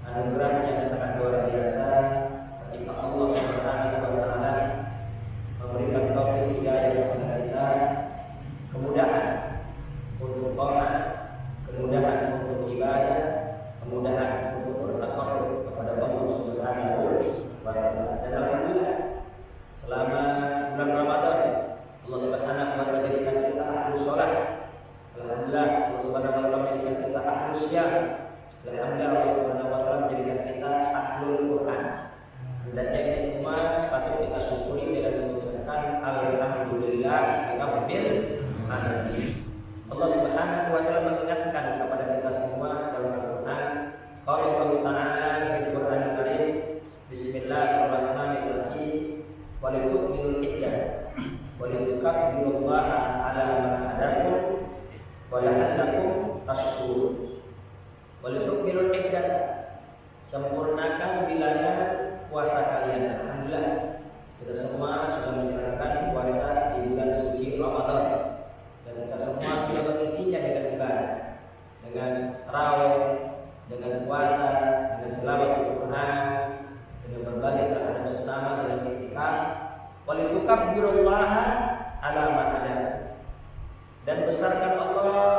Anugerah yang sangat Subhanahu wa taala menjadikan kita ahlus syam. Alhamdulillah Allah Subhanahu wa taala menjadikan kita ahlul Quran. Hendaknya ini semua patut kita syukuri dengan mengucapkan alhamdulillah rabbil alamin. Allah Subhanahu wa taala mengingatkan kepada kita semua dalam Al-Qur'an, qala Allah Ta'ala fil Qur'anil Karim, bismillahirrahmanirrahim, wa litu'minul iddah wa litukabbirullaha 'ala ma hadakum wa la'allakum tashkurun. Wa litu'minul iddah, sempurnakan wilayah puasa kalian. Alhamdulillah kita semua sudah menjalankan puasa di bulan suci Ramadan. Dan kita semua sudah mengisinya dengan ibadah, dengan tarawih, dengan puasa, dengan tilawah Al-Quran, dengan berbagi terhadap sesama, dengan iktikaf. Walitukabbirullaha 'ala ma hadakum, dan besarkan Allah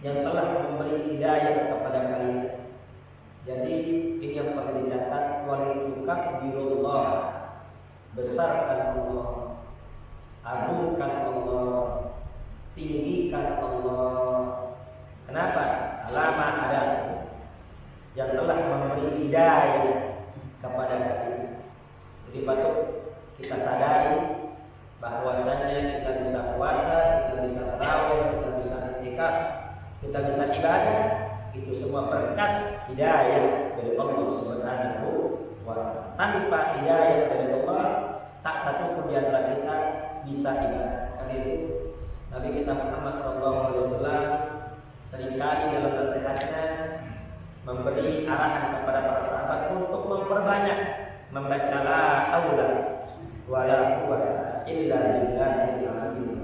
yang telah memberi hidayah kepada kalian. Jadi ini yang perlu dicatat, walitukabbirullaha, besarkan Allah, agungkan Allah, tinggikan Allah. Kenapa? Alama ada yang telah memberi hidayah kepada kita. Jadi patut kita sadari bahwasanya kita bisa puasa, kita bisa tarawih, kita bisa iktikaf, kita bisa ibadah, itu semua berkat hidayah dari Allah Subhanahu wa taala. Tanpa hidayah dari Allah, tak satu pun di antara kita bisa ibadah. Karena itu Nabi kita Muhammad SAW seringkali dalam nasihatnya memberi arahan kepada para sahabat untuk memperbanyak membaca la haula wala quwwata illa billahil aliyyil azim.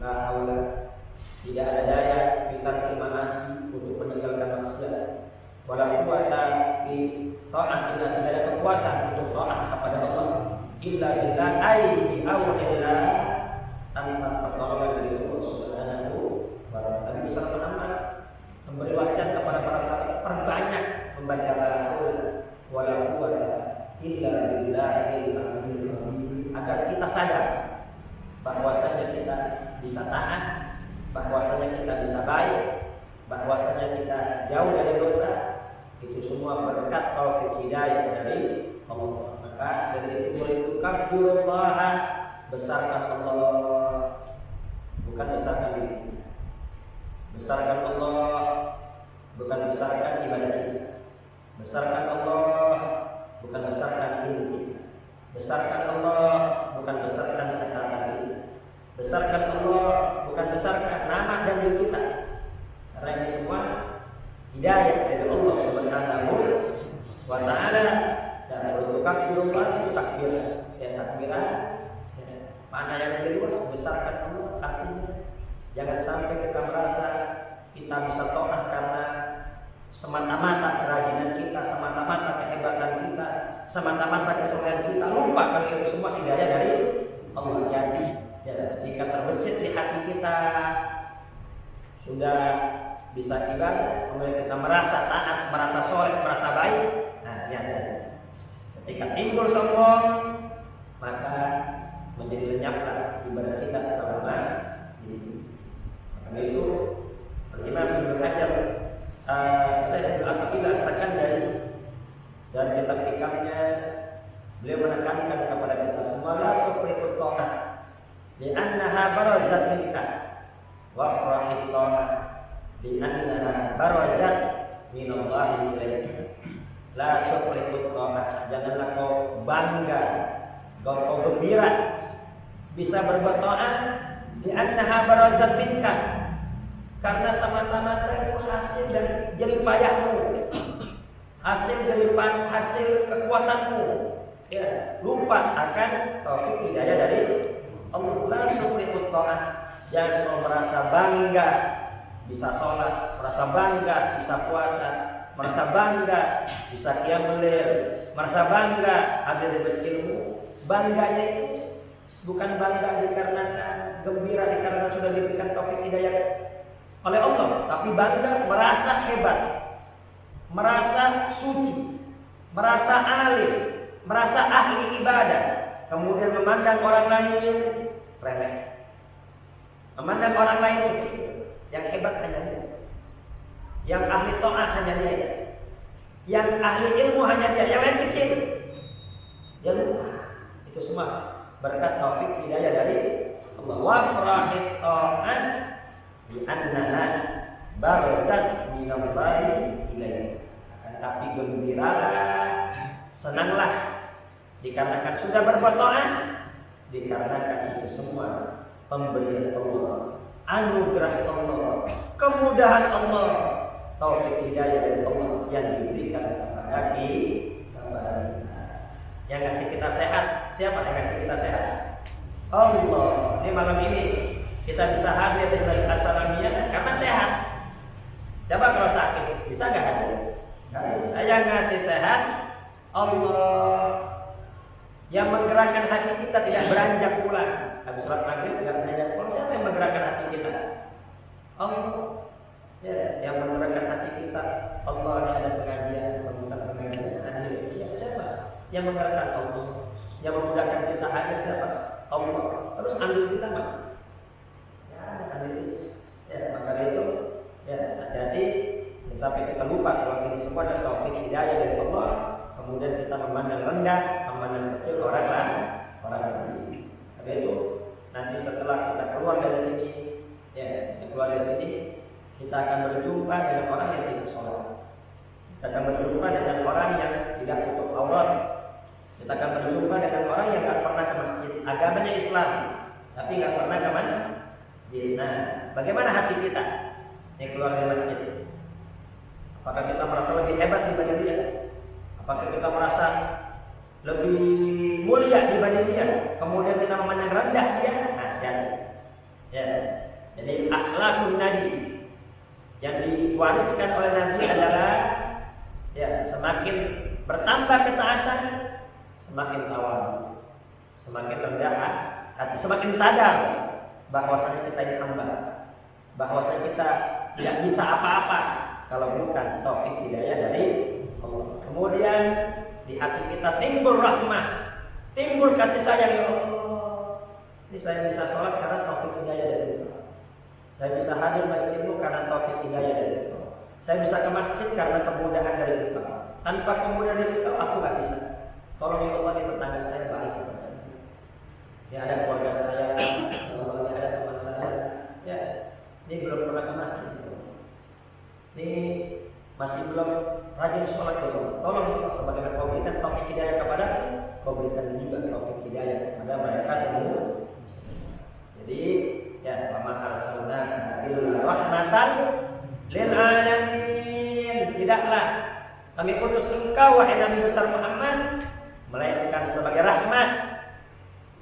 La haula, tidak ada daya kita terima kasih untuk meninggalkan maksiat. Wala quwwata fi ta'atillah, tidak ada kekuatan untuk taat kepada Allah. Illa billah, ay bi aunillah, tanpa pertolongan dari Allah Subhanahu wa taala. Nabi besar Muhammad memberi wasiat kepada para sahabat, perbanyak membaca la haula wala quwwata illa billahil aliyyil azim, agar kita sadar bahwasanya kita bisa taat, bahwasanya kita bisa baik, bahwasanya kita jauh dari dosa. Itu semua berkat taufik hidayah dari Allah. Maka dari itu walitukabbirullaha, besarkan Allah, bukan besarkan diri. Besarkan Allah, bukan besarkan ibadah kita. Besarkan Allah, bukan besarkan diri kita. Besarkan Allah, bukan besarkan ketaatan kita. Besarkan Allah, bukan besarkan nama dan diri kita. Karena ini semua hidayah dari Allah Subhanahu wa taala. Dan walitukabbirullaha itu takbir, ya takbiran. Mana yang lebih luas, besarkan Allah. Artinya jangan sampai kita merasa kita bisa taat karena semata-mata kerajinan kita, semata-mata kehebatan kita, semata-mata kesolehan kita. Lupa kalau itu semua hidayah dari Allah. Jadi jika terbesit di hati kita sudah bisa ibadah, kemudian kita merasa taat, merasa soleh, merasa baik, nah ya, ketika timbul sombong, maka menjadi lenyaplah ibadah kita selama ini. Karena itu Imam Ibnu Hajar Syekh Al-Aqil As-Sakandari dan kitab-kitabnya beliau menekankan kepada kita semua, la tufriqut ta'ah li'annaha barazat minka wa farahit ta'ah li'annaha barazat minallahi ilaika. La tufriqut ta'ah, janganlah kau bangga, kau gembira bisa berbuat taat, li'annaha barazat minka, karena semata-mata itu hasil dari jerih payahmu, hasil dari hasil kekuatanmu. Ya, lupa akan taufik hidayah dari Allah. La tufriqut ta'ah, jangan kau merasa bangga bisa sholat, merasa bangga bisa puasa, merasa bangga bisa qiyamul lail, merasa bangga hadir di masjidmu. Bangganya itu bukan bangga dikarenakan gembira dikarenakan sudah diberikan taufik hidayah oleh Allah, tapi bangga merasa hebat, merasa suci, merasa alim, merasa ahli ibadah, kemudian memandang orang lain remeh, memandang orang lain kecil. Yang hebat hanya dia. Yang ahli ta'ah hanya dia. Yang ahli ilmu hanya dia. Yang lain kecil. Dia lupa. Itu semua berkat taufik hidayah dari Allah. Wa farahit ta'an bi annaha barzat minallahi ilaihi. Tapi gembiralah, senanglah dikarenakan sudah berbuat ta'ah, dikarenakan itu semua pemberian Allah, anugerah Allah, kemudahan Allah, taufik hidayah dari Allah yang diberikan kepada kita. Yang ngasih kita sehat, siapa yang ngasih kita sehat? Allah. Ini malam ini kita bisa hadir di Masjid As-Salamiyah karena sehat. Coba kalau sakit, bisa nggak hadir? Nggak bisa. Yang ngasih sehat Allah. Yang menggerakkan hati kita tidak beranjak pulang. Habis sholat maghrib tidak beranjak pulang. Siapa yang menggerakkan hati kita? Allah. Ya, yang menggerakkan hati kita Allah. Ini ada pengajian, membuka pengajian. Hadir. Ya, siapa? Yang menggerakkan Allah. Yang memudahkan kita hadir siapa? Allah. Terus ambil kita mah. Ya, ambil itu. Ya, maka itu ya, jadi sampai kita lupa kalau ini semua adalah taufik hidayah dari Allah. Kemudian kita memandang rendah, memandang kecil orang lain. Tapi itu nanti setelah kita keluar dari sini, ya keluar dari sini, kita akan berjumpa dengan orang yang tidak sholat. Kita akan berjumpa dengan orang yang tidak tutup aurat. Kita akan berjumpa dengan orang yang tidak pernah ke masjid. Agamanya Islam, tapi tidak pernah ke masjid. Nah, bagaimana hati kita yang keluar dari masjid? Apakah kita merasa lebih hebat dibanding dia? Apakah kita merasa lebih mulia dibanding dia? Kemudian kita memandang rendah dia? Nah, jadi akhlakun Nabi yang diwariskan oleh Nabi adalah ya semakin bertambah ketaatan, semakin tawadu, semakin rendah hati, semakin sadar bahwasanya kita ini hamba, bahwasanya kita tidak bisa apa-apa kalau bukan taufik hidayah dari Allah. Kemudian di hati kita timbul rahmah, timbul kasih sayang ya Allah. Ini saya bisa sholat karena taufik hidayah dari Allah. Saya bisa hadir masjidmu karena taufik hidayah dari Allah. Saya bisa ke masjid karena kemudahan dari Allah. Tanpa kemudahan dari Allah aku nggak bisa. Tolong ya Allah, di tetangga saya baik kepada saya. Ya ada keluarga saya, ya ada teman saya. Ya, ini belum pernah ke masjid. Ini masih belum rajin sholat ya Allah. Tolong ya Allah, sebagaimana kau berikan taufik hidayah kepada, kau berikan juga taufik hidayah kepada mereka semua. Jadi ya, wa ma arsalnaka illa rahmatan lil alamin. Tidaklah kami utus engkau wahai Nabi besar Muhammad melainkan sebagai rahmat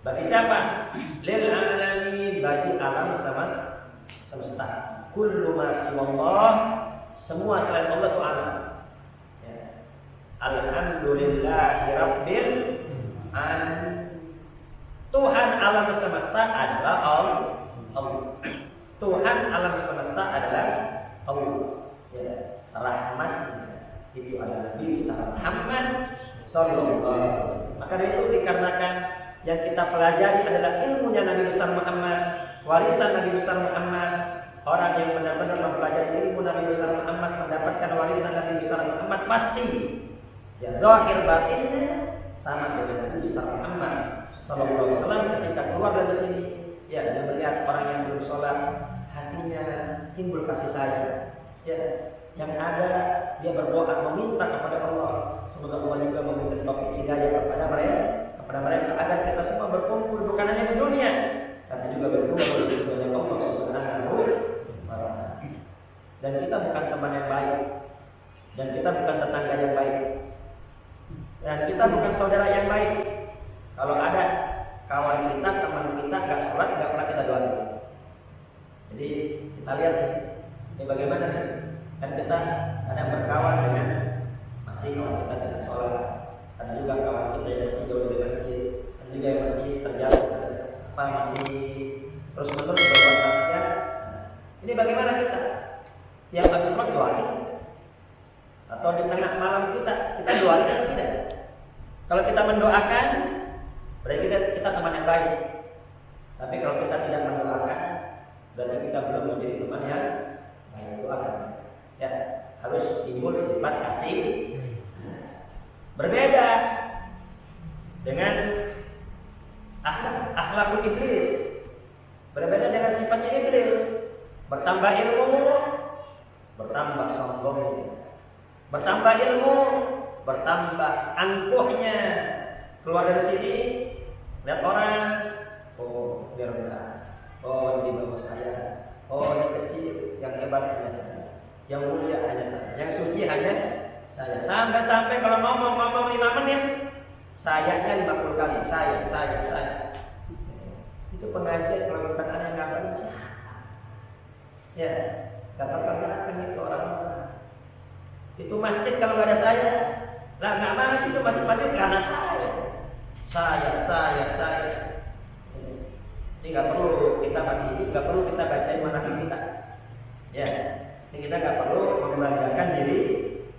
bagi siapa? Lil alamin, bagi alam semesta. Kullu ma siwallah, semua selain Allah itu alam. Ya. Alhamdulillahi rabbil alamin. Tuhan alam semesta adalah Allah. Tuhan alam semesta adalah Allah. Ya. Rahmat itu adalah Nabi besar Muhammad sallallahu alaihi wasallam. Maka dari itu dikarenakan yang kita pelajari adalah ilmunya Nabi besar Muhammad, warisan Nabi besar Muhammad. Orang yang benar-benar mempelajari ilmu Nabi besar Muhammad mendapatkan warisan Nabi besar Muhammad pasti ya zahir batinnya sama dengan Nabi besar Muhammad sallallahu alaihi wasallam. Ketika keluar dari sini ya dia melihat orang yang belum sholat, hatinya timbul kasih sayang. Ya, yang ada dia berdoa meminta kepada Allah semoga Allah juga memberikan taufik hidayah kepada mereka agar kita semua berkumpul bukan hanya di dunia tapi juga berkumpul di surga Allah Subhanahu wa taala. Dan kita bukan teman yang baik, dan kita bukan tetangga yang baik, dan kita bukan saudara yang baik kalau ada kawan kita, teman kita nggak sholat, nggak pernah kita doain. Jadi kita lihat ini bagaimana nih. Kan kita kadang berkawan dengan masih kawan kita tidak sholat, ada juga kawan kita yang masih jauh dari masjid, ada juga yang masih terjauh, masih terus menerus berbuat maksiat. Ini bagaimana kita? Yang habis sholat doain, atau di tengah malam kita doain atau tidak? Kalau kita mendoakan, berarti kita teman yang baik. Tapi kalau kita tidak mendoakan, berarti kita belum menjadi teman yang baik. Doakan. Ya, harus timbul sifat kasih. Berbeda dengan akhlakul iblis, berbeda dengan sifatnya iblis. Bertambah ilmu, bertambah sombongnya. Bertambah ilmu, bertambah angkuhnya. Keluar dari sini, lihat orang, oh dia rendah, oh di bawah saya, oh ini kecil, yang hebat hanya saya, yang mulia hanya saya, yang suci hanya saya. Sampai kalau ngomong 5 menit, sayanya 50 kali, saya. Itu pengajian kalau bukan anak yang nggak bisa. Ya, kata-kata itu orang. Itu masjid kalau nggak ada saya, lah nggak maju itu masjid karena saya. Ini nggak perlu kita bacain manaqib kita. Ya, ini kita nggak perlu membanggakan diri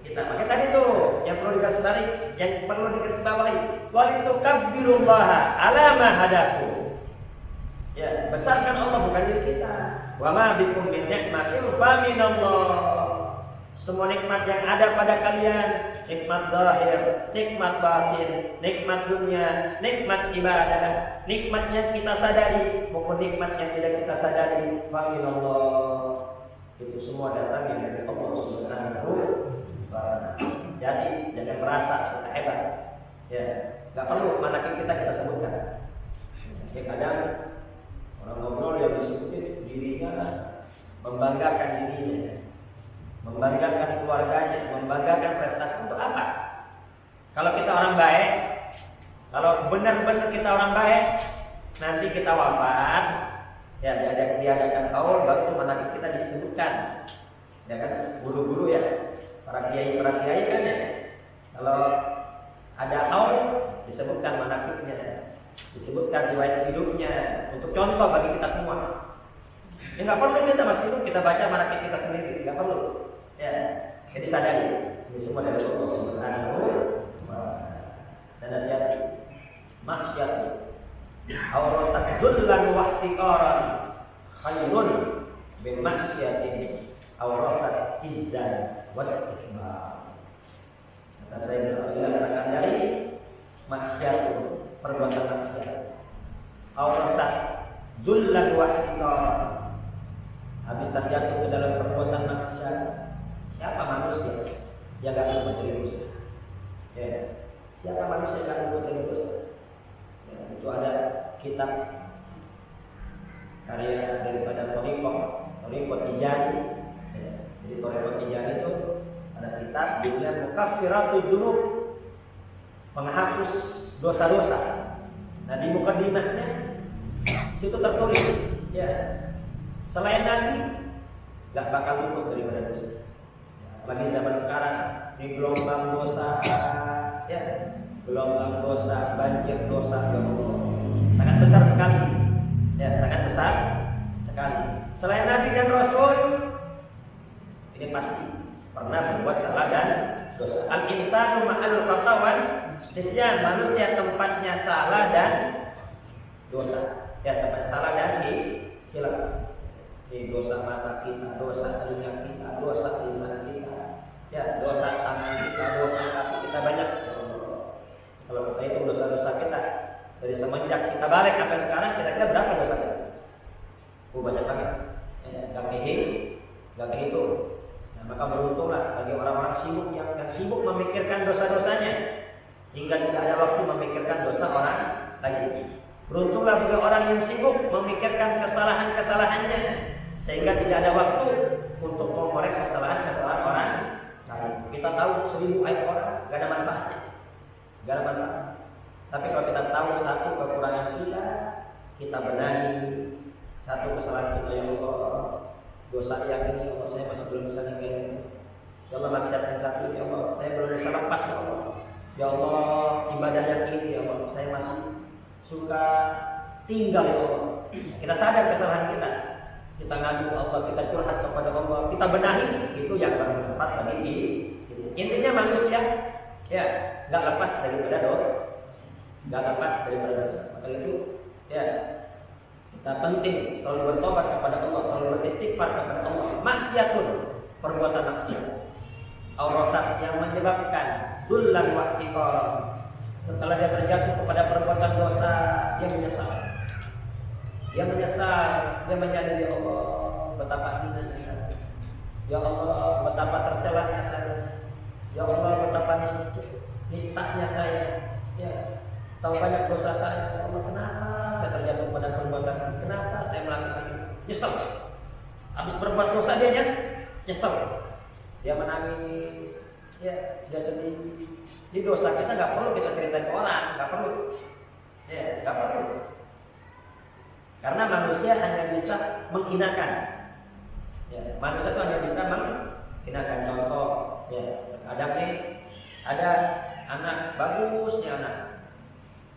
kita. Makanya tadi tuh yang perlu digarisbawahi, walitukabbirullaha ala ma hadakum. Ya, besarkan Allah bukan diri kita. Wa ma bikum min ni'matin fa minallah. Semua nikmat yang ada pada kalian, nikmat zahir, nikmat batin, nikmat dunia, nikmat ibadah, nikmat yang kita sadari maupun nikmat yang tidak kita sadari, fa minallah. Itu semua datangnya dari Allah Subhanahu wa ta'ala. Jadi jangan merasa kita hebat. Ya, enggak perlu manaqib kita sebutkan. Ya, kadang orang ngobrol yang disebutin dirinya membanggakan dirinya, membanggakan keluarganya, membanggakan prestasi. Untuk apa? Kalau kita orang baik, kalau benar-benar kita orang baik, nanti kita wafat, ya diadakan haul, baru itu manaqib kita disebutkan. Ya kan, guru-guru ya, para kiai kan ya. Kalau ada haul disebutkan manaqibnya, disebutkan riwayat hidupnya untuk contoh bagi kita semua. Ya nggak perlu kita masih hidup kita baca manaqib kita sendiri, nggak perlu. Ya, jadi sadari ini semua dari Allah Subhanahu wa ta'ala. Dan hati-hati maksiat auratan dullan wa ihtiqaran khairun min maksiatin auratan izzan wa istikbar. Kata saya berdasarkan dari maksiat perbuatan maksiat auratan dullan wa ihtiqaran. Habis terjatuh ke dalam perbuatan maksiat, siapa manusia yang gak berbuat dari dosa? Ya. Siapa manusia yang gak berbuat dari dosa? Ya, itu ada kitab karya daripada Thariqah Tijani. Ya. Jadi Thariqah Tijani itu ada kitab judulnya Mukaffiratudz Dzunub, penghapus dosa-dosa. Nah di mukadimahnya situ tertulis, ya, selain Nabi gak bakal luput daripada dosa. Apalagi zaman sekarang di gelombang dosa, ya, gelombang dosa, banjir dosa, sangat besar sekali, ya, sangat besar sekali. Selain Nabi dan Rasul, ini pasti pernah berbuat salah dan dosa. Al-insanu ma'al khatawan, sesungguhnya manusia tempatnya salah dan dosa. Ya, tempat salah dan hilaf. Dosa mata kita, dosa telinga kita, dosa lisan kita, ya, dosa tangan kita, dosa kaki kita banyak. Kalau kita itu dosa-dosa kita dari semenjak kita balik sampai sekarang, kira-kira berapa dosa kita? Banyak banget. Gak kehitung. Nah, maka beruntunglah bagi orang-orang sibuk yang sibuk memikirkan dosa-dosanya hingga tidak ada waktu memikirkan dosa orang lain. Beruntunglah bagi orang yang sibuk memikirkan kesalahan-kesalahannya sehingga tidak ada waktu untuk mengkorek kesalahan-kesalahan orang lain. Kita tahu 1000 aib orang gak ada manfaatnya, gak ada manfaat. Tapi kalau kita tahu satu kekurangan kita benahi. Satu kesalahan kita, ya Allah, dosa yang ini, ya Allah, saya masih belum bisa ninggalin. Ya Allah, maksiat yang satu ini, ya Allah, saya belum bisa lepas, ya Allah. Ya Allah, ibadah yang ini, ya Allah, saya masih suka tinggal, ya Allah. Kita sadar kesalahan kita ngadu Allah, kita curhat kepada Allah, kita benahi, itu yang bermanfaat bagi diri. Intinya manusia, ya, nggak lepas daripada dosa, nggak lepas daripada dosa. Maka itu, ya, kita penting selalu bertobat kepada Allah, selalu beristighfar kepada Allah. Maksiat pun, perbuatan maksiat, auratan yang menyebabkan dullan wa ihtiqaran. Setelah dia terjatuh kepada perbuatan dosa, dia menyesal. Dia menyadari Allah betapa hinanya saya. Ya Allah, betapa tercelanya saya. Ya Allah, betapa nistanya saya. Ya, tahu banyak dosa saya. Ya Allah, kenapa saya terjatuh pada perbuatan ini? Kenapa saya melakukan ini? Nyesal. Habis berbuat dosa dia nyesal. Dia menangis. Ya, dia sedih. Di dosa kita nggak perlu kita ceritain ke orang, nggak perlu. Ya, nggak perlu. Karena manusia hanya bisa menghinakan. Ya, manusia itu hanya bisa menghinakan. Contoh, ya, kadang nih ada anak bagus nih anak.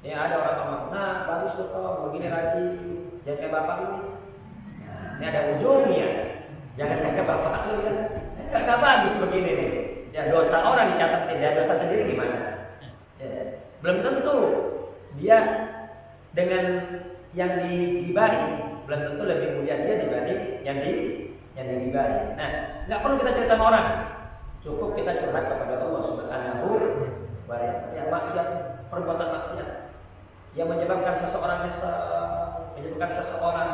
Ya, ada orang ngomong, nah bagus tuh kok, begini rajin, jangan kayak bapak lu. Nah, ini ada ujungnya, jangan kayak bapak lu kan. Nggak bagus begini nih. Ya, dosa orang dicatat, ya dosa sendiri gimana? Ya, belum tentu dia dengan yang digibahi belum tentu lebih mulia dia dibanding yang digibahi. Nah, nggak perlu kita cerita sama orang, cukup kita curhat kepada Allah Subhanahu wa Ta'ala. Ya, maksiat, perbuatan maksiat yang menyebabkan seseorang nyesal, menyebabkan seseorang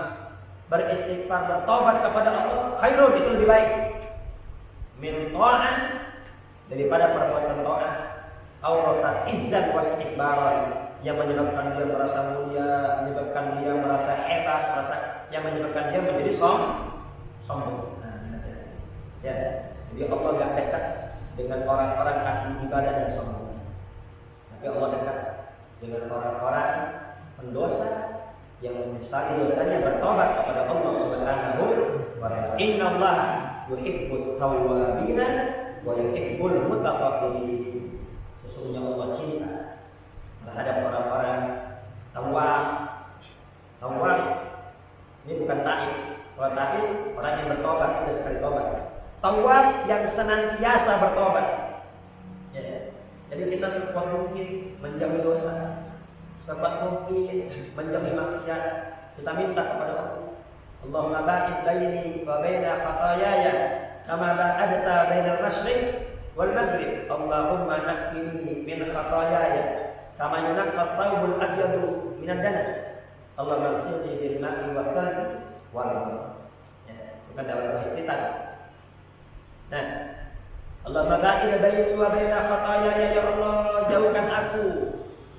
beristighfar, bertobat kepada Allah, khairun, itu lebih baik min ta'an, daripada perbuatan ta'at, auratan izzan wastikbaran, yang menyebabkan dia merasa mulia, menyebabkan dia merasa hebat, yang menyebabkan dia menjadi sombong. Ya, jadi Allah gak dekat dengan orang-orang ahli ibadah yang sombong, tapi Allah dekat dengan orang-orang pendosa yang menyesali dosanya, bertobat kepada Allah Subhanahu wa Ta'ala. Innallaha yuhibbut tawwabina wa yuhibbul mutatahhirin. Sesungguhnya Allah cinta terhadap orang-orang tawwab. Tawwab ini bukan taib. Kalau taib orang yang bertobat, sudah sekali tobat. Tawwab yang senantiasa bertobat. Ya. Jadi kita sekuat mungkin menjauhi dosa, sekuat mungkin menjauhi maksiat. Kita minta kepada Allah, Allahumma ba'id baini wa baina khataayaya kama ba'adta bainal masyriq wal maghrib. Allahumma naqqini min khataayaya kama yunqqa thawbul abyadu minan danas. Allahumma ighsilni bil ma'i wa thalji wal ma'. Ya, bukan dalam bahasa kita. Nah, Allahumma ba'id baini wa baina khataayaya, ya Allah, jauhkan aku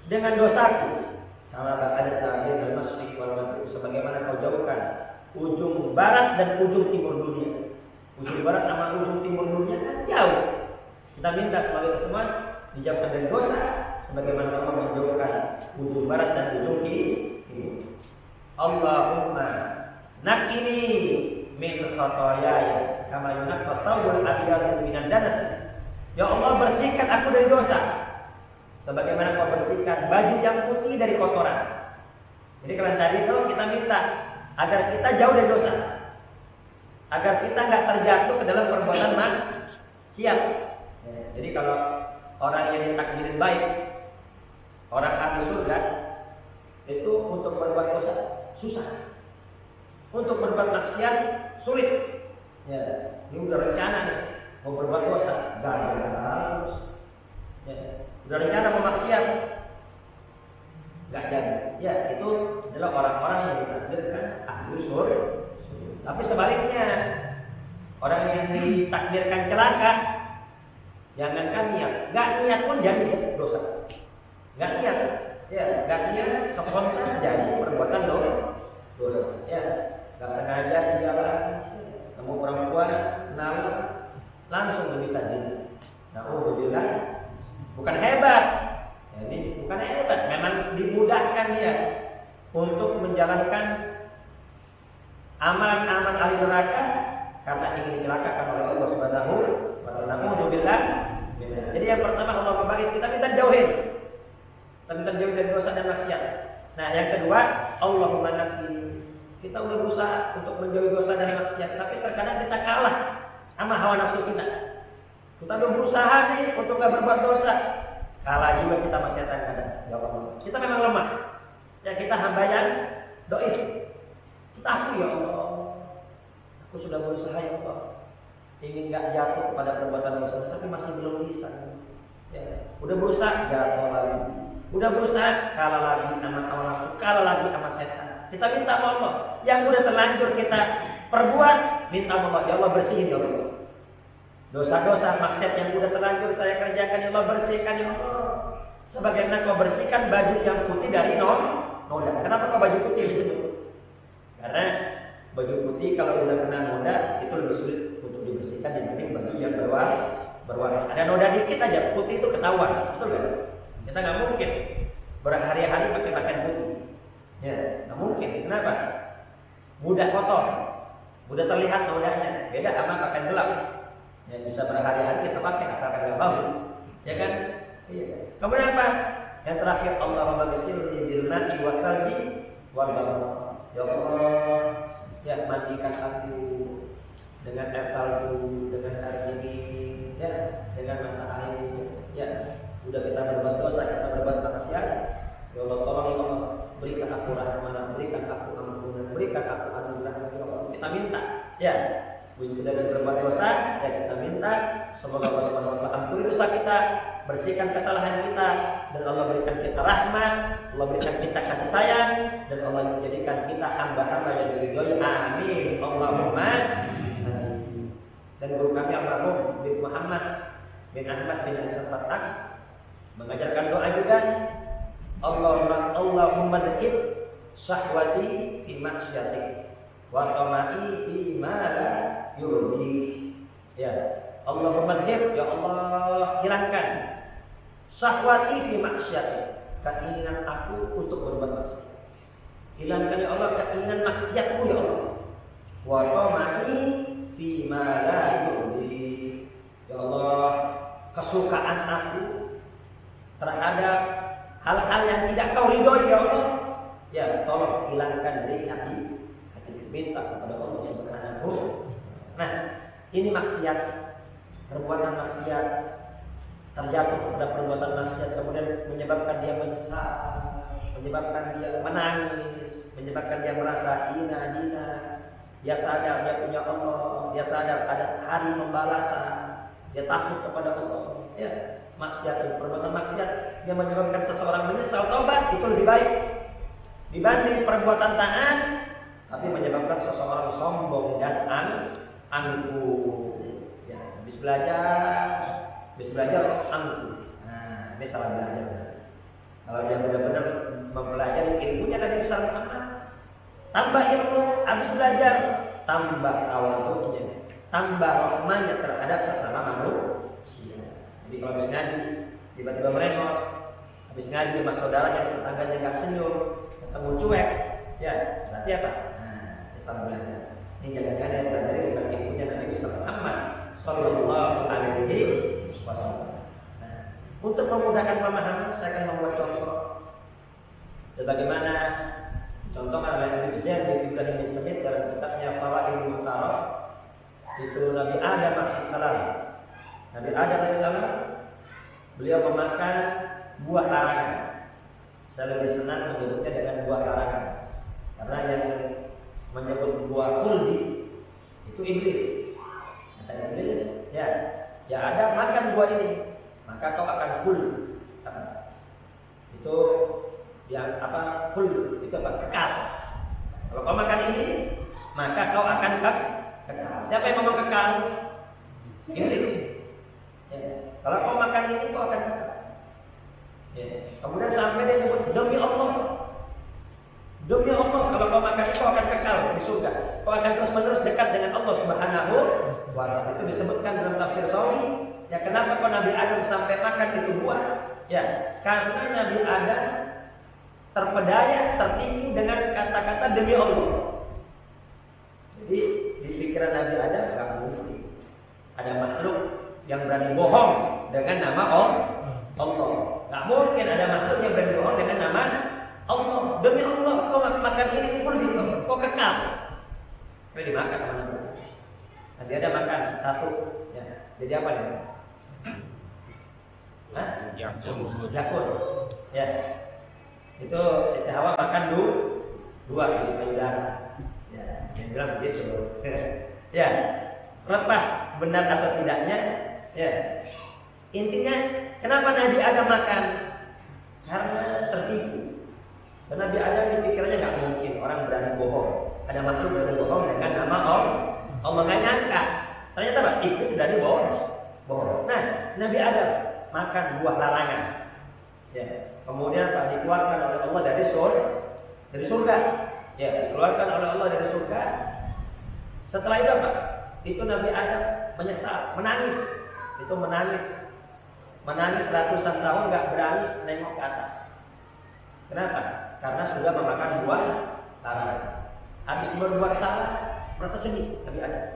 dengan dosaku. Kama ba'adta bainal masyriq wal maghrib, sebagaimana kau jauhkan ujung barat dan ujung timur dunia. Ujung barat sama ujung timur dunia kan jauh. Kita minta sebagai semua dijauhkan dari dosa, sebagaimana Allah menjauhkan ujung barat dan ujung timur. Allahumma naqqini min khataayaya kama yunqqa thawbul abyadu minan danas. Ya Allah, bersihkan aku dari dosa sebagaimana kau bersihkan baju yang putih dari kotoran. Jadi kalau tadi itu kita minta agar kita jauh dari dosa, agar kita nggak terjatuh ke dalam perbuatan maksiat. Jadi kalau orang yang ditakdirin baik, orang ahli surga, itu untuk berbuat dosa susah, untuk berbuat maksiat sulit. Ya, ini udah rencana nih mau berbuat dosa, gagal. Ya, udah rencana mau maksiat, nggak jadi. Ya, itu adalah orang-orang yang ditakdirkan ahli surga. Tapi sebaliknya, orang yang ditakdirkan celaka, jangankan niat, nggak niat pun jadi dosa. Nggak niat, ya, nggak niat spontan jadi perbuatan dosa. Ya, nggak sengaja di jalan, kamu perempuan, langsung bisa zina. Alhamdulillah, bukan hebat. Ini bukan hebat, memang dimudahkan dia untuk menjalankan amalan-amalan ahli neraka karena ingin dicelakakan oleh Allah Subhanahu wa Ta'ala. Alhamdulillah. Jadi yang pertama Allah membagi kita minta jauhin, tentang jauh dari dosa dan maksiat. Nah, yang kedua, Allahumma naqqini. Kita udah berusaha untuk menjauhi dosa dan maksiat, tapi terkadang kita kalah sama hawa nafsu kita. Kita udah berusaha nih untuk gak berbuat dosa, kalah juga kita maksiatan kadang. Ya Allah, kita memang lemah. Ya, kita hamba yang dhaif. Kita akui, ya Allah, aku sudah berusaha, ya Allah. ingin nggak jatuh kepada perbuatan dosa, tapi masih belum bisa. Ya, udah berusaha jatuh lagi, udah berusaha kalah lagi sama hawa nafsu, kalah lagi sama setan. Kita minta sama Allah, yang udah terlanjur kita perbuat, minta sama Allah, ya Allah bersihin ya Allah. Dosa-dosa maksiat yang udah terlanjur saya kerjakan, ya Allah bersihkan ya Allah. Sebagaimana kau bersihkan baju yang putih dari noda. Kenapa kau baju putih disebut? Karena baju putih kalau udah kena noda itu lebih sulit untuk dibersihkan dibanding baju yang berwarna. Ada noda dikit aja, putih itu ketahuan, betul kan? Kita nggak mungkin berhari-hari pakai pakaian putih. Ya, nggak mungkin. Kenapa? Mudah kotor, mudah terlihat nodanya. Beda sama pakaian gelap. Yang bisa berhari-hari kita pakai asalkan nggak bau, ya kan? Iya. Kemudian apa? Yang terakhir, Allahumma ghsilni bil ma'i wa thalji wal barad. Ya Allah, ya mandikan aku dengan air salju, dengan air dingin, ya, dengan mata air. Ya, sudah kita berbuat dosa, kita berbuat maksiat. Ya Allah, tolong ya Allah, berikan aku rahmat, berikan aku ampunan, berikan aku anugerah. Ya Allah, kita minta, ya. Kita bisa berbuat dosa, ya kita minta semoga Allah Subhanahu wa taala ampuni dosa kita, bersihkan kesalahan kita, dan Allah berikan kita rahmat, Allah berikan kita kasih sayang, dan Allah menjadikan kita hamba-hamba yang diridhoi. Amin. Allahumma amin. Dan guru kami almarhum bin Muhammad bin Ahmad bin As-Safatah mengajarkan doa juga, Allahumma dzib syahwati fi maksiatik wa tamai fi ma la yurdi. Ya, Allahumma dzib, ya Allah hilangkan syahwati fi maksiatik, keinginan aku untuk berbuat maksiat. Hilangkan ya Allah keinginan maksiatku ya Allah. Wa tamai fi ma la yurdi. Ya Allah, kesukaan aku terhadap hal-hal yang tidak kau ridhoi ya Allah. Ya, tolong hilangkan dari hati minta kepada Allah Subhanahu. Nah, ini maksiat, perbuatan maksiat, terjatuh kepada perbuatan maksiat, kemudian menyebabkan dia menyesal, menyebabkan dia menangis, menyebabkan dia merasa hina. Dia sadar dia punya Allah, dia sadar ada hari pembalasan, dia takut kepada Allah. Ya, maksiat, perbuatan maksiat yang menyebabkan seseorang menyesal, taubat itu lebih baik dibanding perbuatan taat tapi menyebabkan seseorang sombong dan angkuh. Ya, habis belajar angkuh. Nah, ini salah belajar. Kalau dia benar-benar mempelajari ilmunya dari besar Muhammad, tambah ilmu, habis belajar, tambah tawadhu'nya, tambah rahmanya terhadap sesama manusia. Jadi kalau habis ngaji, tiba-tiba merengos, habis ngaji sama saudaranya, tetangganya nggak senyum, ketemu cuek, ya berarti apa? Salah belajar. Ini jangan-jangan yang belajar bukan ilmunya Nabi Muhammad Sallallahu Alaihi Wasallam. Nah, untuk memudahkan pemahaman, saya akan membuat contoh. Sebagaimana contoh oleh Zaid bin Ibrahim bin Samit dalam kitabnya Fawaidul Muhtarah, itu Nabi Adam alaihissalam. Nabi Adam alaihissalam beliau memakan buah larangan. Saya lebih senang menyebutnya dengan buah larangan, karena yang menyebut buah khuldi itu iblis. Kata iblis, ya ada makan buah ini, maka kau akan khuld. Itu yang apa? Khuld itu apa? Kekal. Kalau kau makan ini, maka kau akan kekal. Siapa yang ngomong kekal? Iblis. Ya. Kalau kau makan ini, kau akan kekal. Ya. Kemudian sampai dia nyebut demi Allah. Demi Allah, kalau kau makan kau akan kekal di surga. Kau akan terus-menerus dekat dengan Allah Subhanahu wa taala. Itu disebutkan dalam tafsir Sawi. Ya, kenapa kau Nabi Adam sampai makan itu buah? Ya, karena Nabi Adam terpedaya, tertipu dengan kata-kata demi Allah. Jadi di pikiran Nabi Adam enggak mungkin ada makhluk yang berani bohong dengan nama Allah. Enggak mungkin ada makhluk yang berani bohong dengan nama Allah. Demi Allah, kau makan ini pun kau kekal. Kau dimakan sama Nabi. Nanti ada makan satu, ya. Jadi apa nih? Jakun. Ya. Itu Siti Hawa makan dua di payudara. Ya, yang bilang begitu. Ya. Lepas benar atau tidaknya. Ya. Intinya kenapa Nabi Adam makan? Karena tertipu. Karena Nabi Adam pikirannya nggak mungkin orang berani bohong. Ada makhluk berani bohong dengan nama Allah nggak nyangka. Ternyata apa? Iblis berani bohong. Nah, Nabi Adam makan buah larangan. Ya. Kemudian apa? Dikeluarkan oleh Allah dari surga. Ya, dikeluarkan oleh Allah dari surga. Setelah itu apa? Itu Nabi Adam menyesal, menangis. Itu menangis ratusan tahun nggak berani nengok ke atas. Kenapa? Karena sudah memakan buah larangan. Habis berbuat salah, merasa sedih Nabi Adam.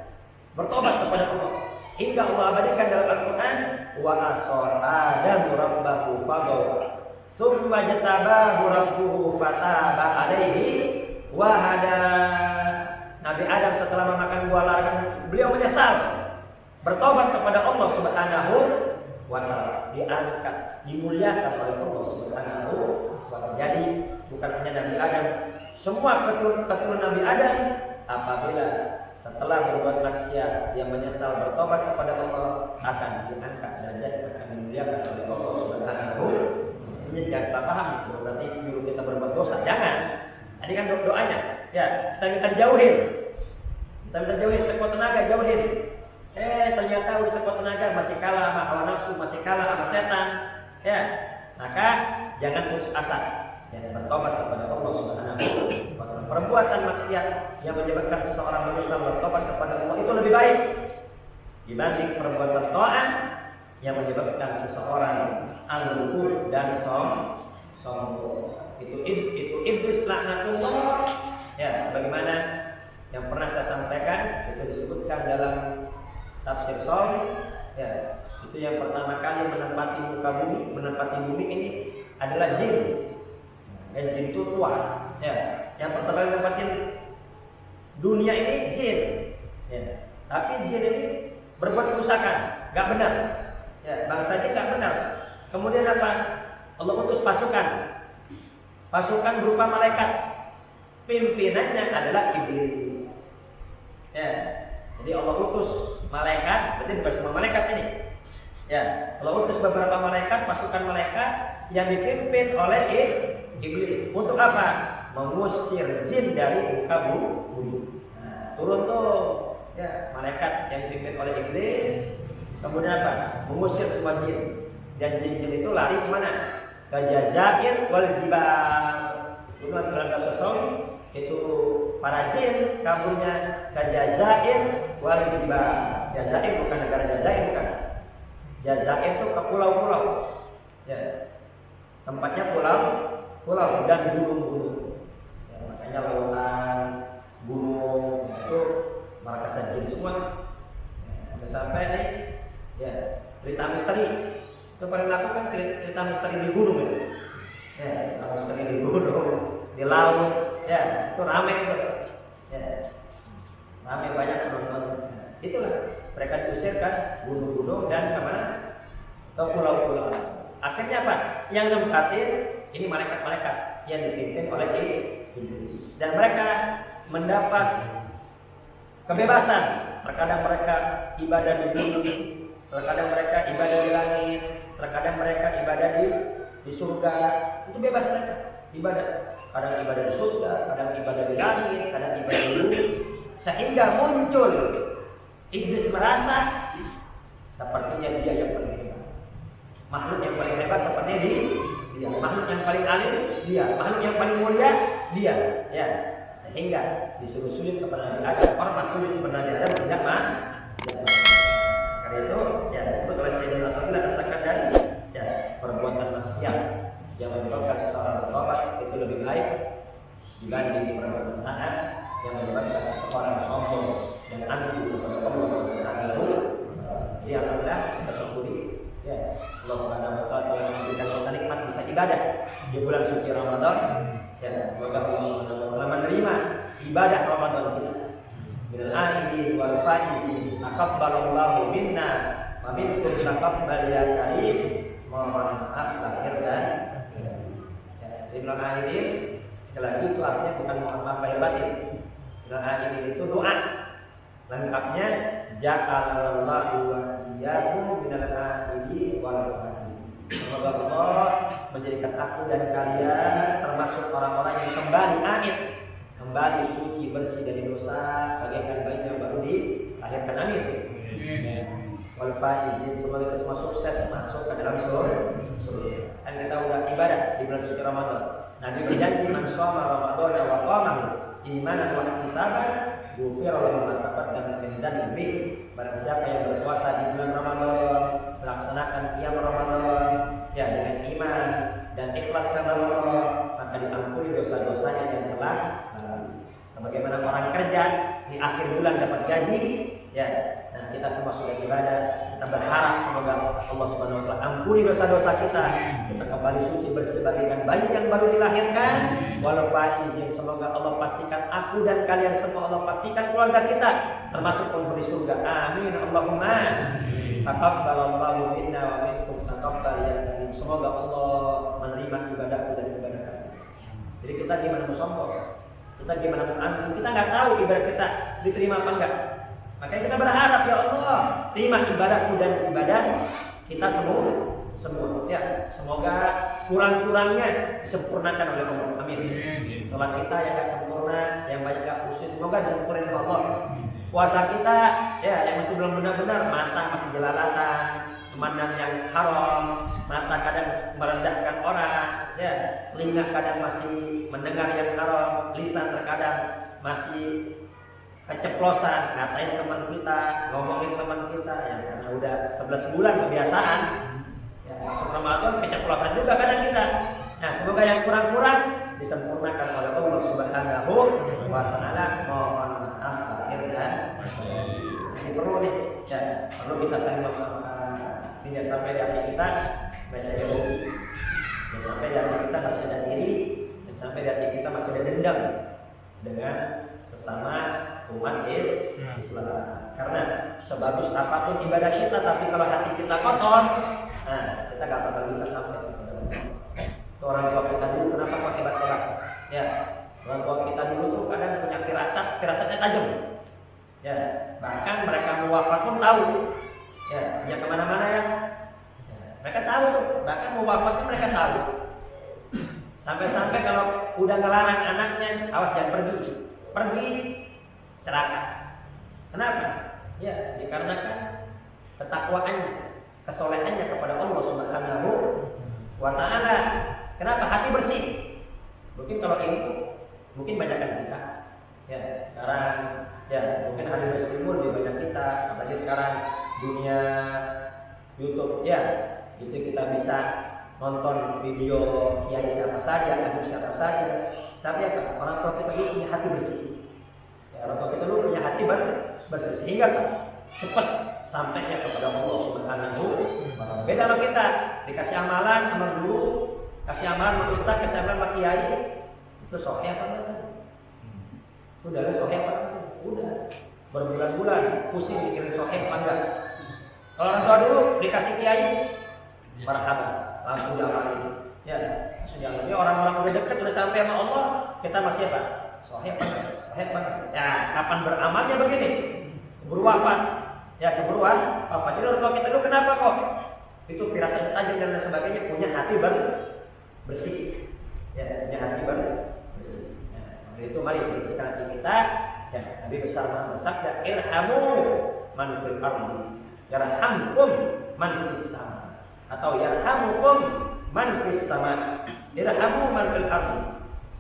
Bertobat kepada Allah. Hingga Allah abadikan dalam Al-Quran, wa asal Adam rabbahu fagawa, tsumma jatabahu rabbuhu fataba alaihi wa hada. Nabi Adam setelah memakan buah larangan, beliau menyesal, bertobat kepada Allah Subhanahu wa taala, diangkat, dimuliakan oleh Allah Subhanahu wa taala. Jadi bukan hanya Nabi Adam, semua keturunan Nabi Adam apabila setelah berbuat maksiat yang menyesal bertobat kepada Allah akan diangkat derajat, akan dimuliakan oleh Allah Subhanahu. Ini jangan salah paham itu berarti dulu kita berbuat dosa, jangan. Tadi kan doanya, ya kita minta dijauhin, sekuat tenaga jauhin. Ternyata udah sekuat tenaga masih kalah sama hawa nafsu, masih kalah sama setan. Ya, maka jangan putus asa. Dan bertobat kepada Allah Subhanahu wa taala. Perbuatan maksiat yang menyebabkan seseorang menyesal bertobat kepada Allah itu lebih baik dibanding perbuatan taat yang menyebabkan seseorang angkuh dan sombong. Itu iblis laknatullah. Ya, sebagaimana yang pernah saya sampaikan, itu disebutkan dalam tafsir Shaul. Ya, itu yang pertama kali menempati bumi ini adalah jin. Dan jin itu tua. Ya, yang pertama kali menempatin dunia ini jin. Ya, tapi jin ini berbuat kerusakan, nggak benar. Ya, bangsa jin nggak benar. Kemudian apa? Allah utus pasukan berupa malaikat. Pimpinannya adalah iblis. Ya, jadi Allah utus malaikat, berarti bukan semua malaikat ini. Ya, Allah utus beberapa malaikat, pasukan malaikat yang dipimpin oleh iblis. Untuk apa? Mengusir jin dari muka bumi. Nah, turun tuh ya malaikat yang dipimpin oleh iblis. Kemudian apa? Mengusir semua jin. Dan jin-jin itu lari kemana? Ke Jazair wal Jibal. Sebelum dalam sosok itu para jin kaburnya ke Jazair wal Jibal. Jazair bukan negara Jazair, bukan. Jazair itu ke pulau-pulau. Ya. Tempatnya pulau dan gunung-gunung. Ya, makanya lautan, gunung itu markas jin semua. Ya, sampai nih, ya cerita misteri. Itu paling laku kan cerita misteri di gunung itu. Ya, cerita misteri di gunung, di laut. Ya, itu ramai itu. Ya, ramai banyak penonton. Ya, itulah mereka diusir kan gunung-gunung dan kemana? Ke pulau-pulau. Akhirnya apa? Yang nempatin ini malaikat-malaikat yang dipimpin oleh iblis. Dan mereka mendapat kebebasan. Terkadang mereka ibadah di bumi, terkadang mereka ibadah di langit, terkadang mereka ibadah di surga. Itu bebas mereka ibadah. Kadang ibadah di surga, kadang ibadah di langit, kadang ibadah di bumi. Sehingga muncul iblis merasa sepertinya dia yang paling hebat. Makhluk yang paling hebat sepertinya dia. Makhluk yang paling alim dia. Makhluk yang paling mulia dia. Ya. Sehingga disuruh sulit kepada Nabi Adam. Hormat sulit kepada Nabi Adam tidak karena itu ya disebut oleh Sayyidina Al-Qabil as-Sakandari, ya perbuatan maksiat yang menyebabkan seseorang bertobat itu lebih baik dibanding perbuatan taat yang menyebabkan seseorang sombong dan angkuh kepada Allah Subhanahu wa taala. Jadi alhamdulillah kita syukuri ya Allah Subhanahu wa taala telah memberikan kita nikmat bisa ibadah di bulan suci Ramadan. Ya semoga Allah Subhanahu wa taala menerima ibadah Ramadan kita. Minal aidin wal faizin taqabbalallahu minna wa minkum taqabbal ya karim. Mohon maaf lahir dan minal aidin sekali lagi itu artinya bukan mohon maaf lahir batin. Minal aidin itu doa. Lengkapnya ja'alallahu wa iyyakum minal aidin wal faizin. Semoga Allah menjadikan aku dan kalian termasuk orang-orang yang kembali aid, kembali suci bersih dari dosa, bagaikan bayi yang baru dilahirkan. Amin. Wal faizin, semoga kita semua sukses masuk ke dalam surga. Dan kita udah ibadah di bulan suci Ramadan. Nabi berjanji man shoma Ramadan wa qamahu imanan wa ihtisaban ghufira lahu ma taqaddama min dhanbi. Barang siapa yang berpuasa di bulan Ramadan, melaksanakan qiyam Ramadan ya dengan iman dan ikhlas karena Allah, maka diampuni dosa-dosanya yang telah lalu. Sebagaimana orang kerja di akhir bulan dapat gaji, ya. Nah, kita semua sudah ibadah, kita berharap semoga Allah Subhanahu wa taala ampuni dosa-dosa kita. Kita kembali suci bersih bagaikan bayi yang baru dilahirkan. Walau faizin, semoga Allah pastikan aku dan kalian semua, Allah pastikan keluarga kita termasuk penghuni surga. Amin Allahumma. Taqabbalallahu minna wa minkum taqabbal ya karim. Semoga Allah menerima ibadahku dan ibadah kalian. Jadi kita gimana mau sombong? Kita gimana mau angkuh? Kita nggak tahu ibadah kita diterima apa enggak. Makanya kita berharap ya Allah, terima ibadahku dan ibadah kita semua. Ya, semoga kurang-kurangnya disempurnakan oleh Allah. Amin. Salat kita yang nggak sempurna, yang banyak nggak khusyuk, semoga disempurnakan oleh Allah. Puasa kita ya yang masih belum benar-benar, mata masih jelalatan, memandang yang haram, mata kadang merendahkan orang, ya, telinga kadang masih mendengar yang haram, lisan terkadang masih keceplosan, ngatain teman kita, ngomongin teman kita, ya karena udah 11 bulan kebiasaan, ya masuk Ramadan keceplosan juga kadang kita. Nah semoga yang kurang-kurang disempurnakan oleh Allah Subhanahu wa taala. Mohon maaf lahir dan ini perlu nih, ya perlu kita saling memaafkan. Tidak sampai di hati kita masih ada benci, dan sampai di hati kita masih ada iri, dan sampai di hati kita masih ada dendam dengan sesama umat Islam. Karena sebagus apapun ibadah kita, tapi kalau hati kita kotor, nah kita gak bakal bisa sampai kepada Allah. Orang tua kita dulu kenapa kok hebat-hebat? Ya, orang tua kita dulu tuh kadang punya firasatnya tajam. Ya, bahkan mereka mau wafat pun tahu. Ya, dia kemana-mana ya. Mereka tahu tuh, bahkan mau wafatnya mereka tahu. Sampai-sampai kalau udah ngelarang anaknya, awas jangan pergi celaka. Kenapa? Ya, dikarenakan ketakwaannya, kesolehannya kepada Allah Subhanahu wa taala. Kenapa? Hati bersih. Mungkin kalau ini mungkin banyakkan kita. Ya, sekarang ya mungkin hati bersih pun lebih banyak kita. Apalagi sekarang dunia YouTube ya, itu kita bisa nonton video kiai siapa saja, habib siapa saja. Tapi apa? Orang tua kita dulu punya hati bersih. Ya, orang tua kita dulu punya hati bersih sehingga cepat sampainya kepada Allah Subhanahu wa taala. Beda kalau kita dikasih amalan sama guru, kasih amalan sama ustaz, kasih amalan sama kiai, itu soheh apa enggak? Udah soheh apa? Udah berbulan-bulan pusing mikirin soheh apa enggak. Kalau orang tua dulu dikasih kiai, marhaban, langsung diamalin. Ya, langsung diamalin. Ini orang-orang udah dekat, udah sampai sama Allah, kita masih apa? Soheh banget. Ya, kapan beramalnya begini? Keburu wafat. Ya, keburu wafat. Jadi orang tua kita dulu kenapa kok? Itu firasat tajam dan lain sebagainya, punya hati bersih. Ya, punya hati bersih. Ya, itu mari bersihkan hati kita. Ya, Nabi besar bersabda, irhamu man fil ardi, yarhamkum man fis sama. Atau yarhamukum man fis sama. Irhamu man fil ardi.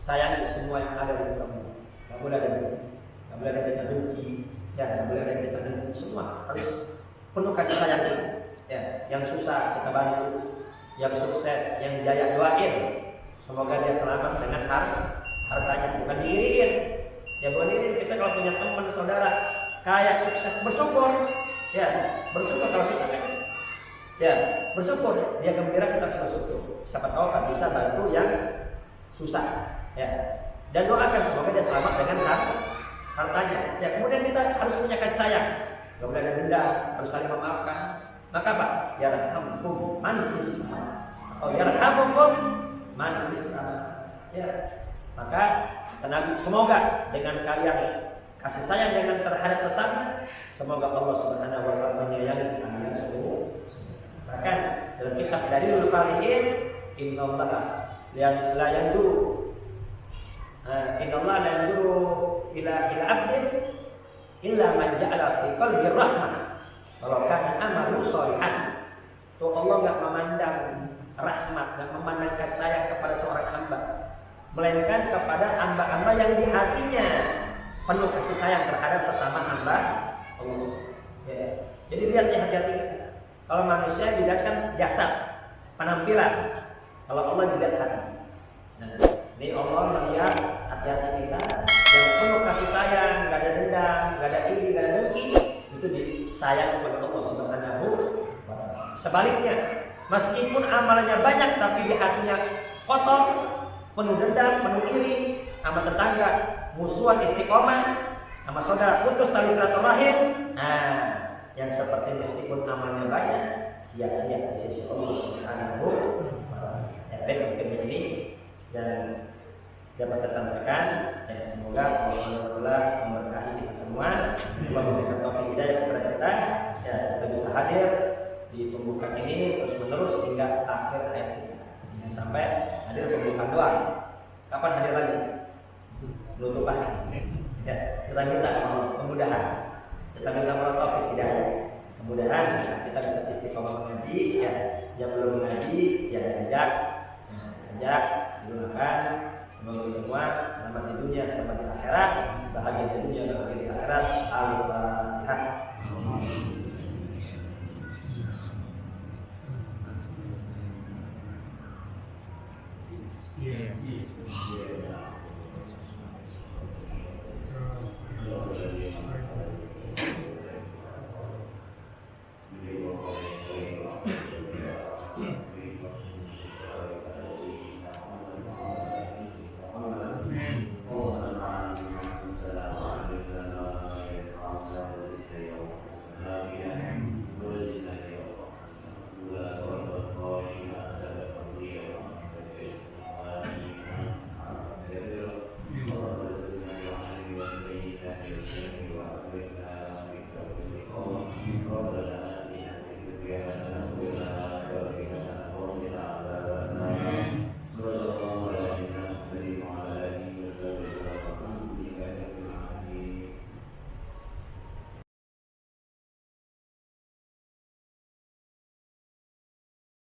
Sayangi semua yang ada di kamu. Enggak boleh ada benci, enggak boleh ada kita dengki, ya enggak boleh ada kita dengki. Semua harus penuh kasih sayang. Ya, yang susah kita bantu, yang sukses, yang jaya doain. Semoga dia selamat dengan hartanya, bukan diiriin. Ya bukan ini kita kalau punya teman saudara kayak sukses bersyukur. Ya, bersyukur kalau susah kan. Ya, bersyukur, dia gembira kita bersyukur. Siapa tahu kan bisa bantu yang susah. Ya, dan doakan semoga dia selamat dengan hartanya. Ya, kemudian kita harus punya kasih sayang. Gak boleh ada dendam, harus saling memaafkan. Maka apa? Yarhamkum man fis sama. Atau yarhamukum man fis sama. Ya, maka Nabi semoga dengan kalian kasih sayang dengan terhadap sesama, Semoga Allah Subhanahu wa taala menyayangi kalian semua. Bahkan dalam kitab Dalilul Falihin, innallaha la yanzuru innallaha la yanzuru ila abdin illa man ja'ala fi qalbi rahmah walau kana amalu sholihan. Tuh Allah enggak memandang rahmat, enggak memandang kasih sayang kepada seorang hamba, melainkan kepada hamba-hamba yang di hatinya penuh kasih sayang terhadap sesama hamba Allah. Ya. Jadi lihat ya, hati-hati kita. Kalau manusia dilihat kan jasad, penampilan. Kalau Allah dilihat hati. Nah, ini Allah melihat hati-hati kita yang penuh kasih sayang, gak ada dendam, gak ada iri, gak ada dengki. Itu disayang kepada Allah Subhanahu wa taala. Sebaliknya, meskipun amalnya banyak tapi di hatinya kotor, penuh dendam, penuh iri, sama tetangga, musuhan istiqomah, sama saudara putus tali silaturahim. Nah, yang seperti meskipun amalnya banyak, sia-sia di sisi Allah Subhanahu wa taala. Baik, mungkin ini dan dapat saya sampaikan. Ya, semoga Allah memberkahi kita semua, Allah memberikan taufik hidayah kepada kita, ya kita bisa hadir di pembukaan ini terus menerus hingga akhir hayat kita. Sampai hadir pembukaan doa. Kapan hadir lagi? Belum lupa. Ya, kita minta kemudahan. Kita minta taufik hidayah. Kemudahan kita bisa istiqomah mengaji. Ya, yang belum mengaji, ya diajak, digunakan. Semoga semua selamat di dunia, selamat di akhirat, bahagia di dunia, bahagia di akhirat. Al-Fatihah.